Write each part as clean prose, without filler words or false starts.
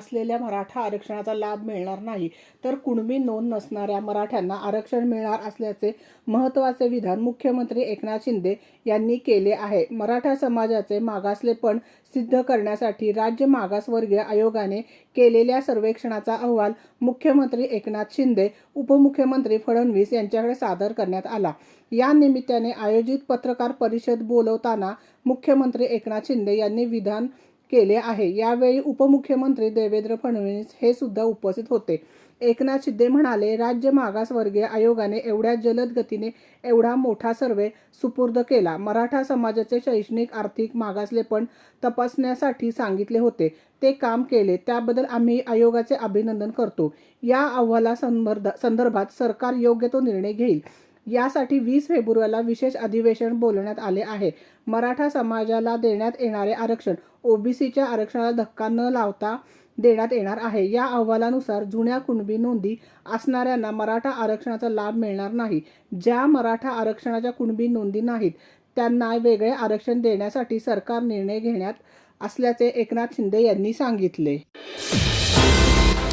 असलेल्या मराठा आरक्षणाचा लाभ मिळणार नाही, तर कुणबी नोंद नसणाऱ्या मराठ्यांना आरक्षण मिळणार असल्याचे महत्त्वाचे विधान मुख्यमंत्री एकनाथ शिंदे यांनी केले आहे। मराठा समाजाचे मागासलेपण सिद्ध करण्यासाठी राज्य मागासवर्गीय आयोगाने केलेल्या सर्वेक्षणाचा अहवाल मुख्यमंत्री एकनाथ शिंदे, उपमुख्यमंत्री फडणवीस यांच्याकडे सादर करण्यात आला। या निमित्ताने आयोजित पत्रकार परिषद बोलवताना मुख्यमंत्री एकनाथ शिंदे यांनी विधान केले आहे। यावेळी उपमुख्यमंत्री देवेंद्र फडणवीस हे सुद्धा उपस्थित होते। एकनाथ शिंदे म्हणाले, राज्य मागासवर्गीय आयोगाने एवढ्या जलद गतीने एवढा मोठा सर्वे सुपूर्द केला। मराठा समाजाचे शैक्षणिक आर्थिक मागासलेपण तपासण्यासाठी सांगितले होते, ते काम केले, त्याबद्दल आम्ही आयोगाचे अभिनंदन करतो। या अहवालासंदर्भात सरकार योग्य तो निर्णय घेईल। यासाठी 20 फेब्रुवारीला विशेष अधिवेशन बोलवण्यात आले आहे। मराठा समाजाला देण्यात येणारे आरक्षण ओबीसीच्या आरक्षणाला धक्का न लावता देण्यात येणार आहे। या अहवालानुसार जुन्या कुणबी नोंदी असणाऱ्यांना मराठा आरक्षणाचा लाभ मिळणार नाही। ज्या मराठा आरक्षणाच्या कुणबी नोंदी नाहीत त्यांना वेगळे आरक्षण देण्यासाठी सरकार निर्णय घेण्यात असल्याचे एकनाथ शिंदे यांनी सांगितले।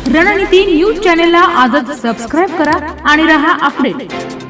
रणनीती न्यूज चॅनेलला आजच सबस्क्राइब करा आणि रहा अपडेट।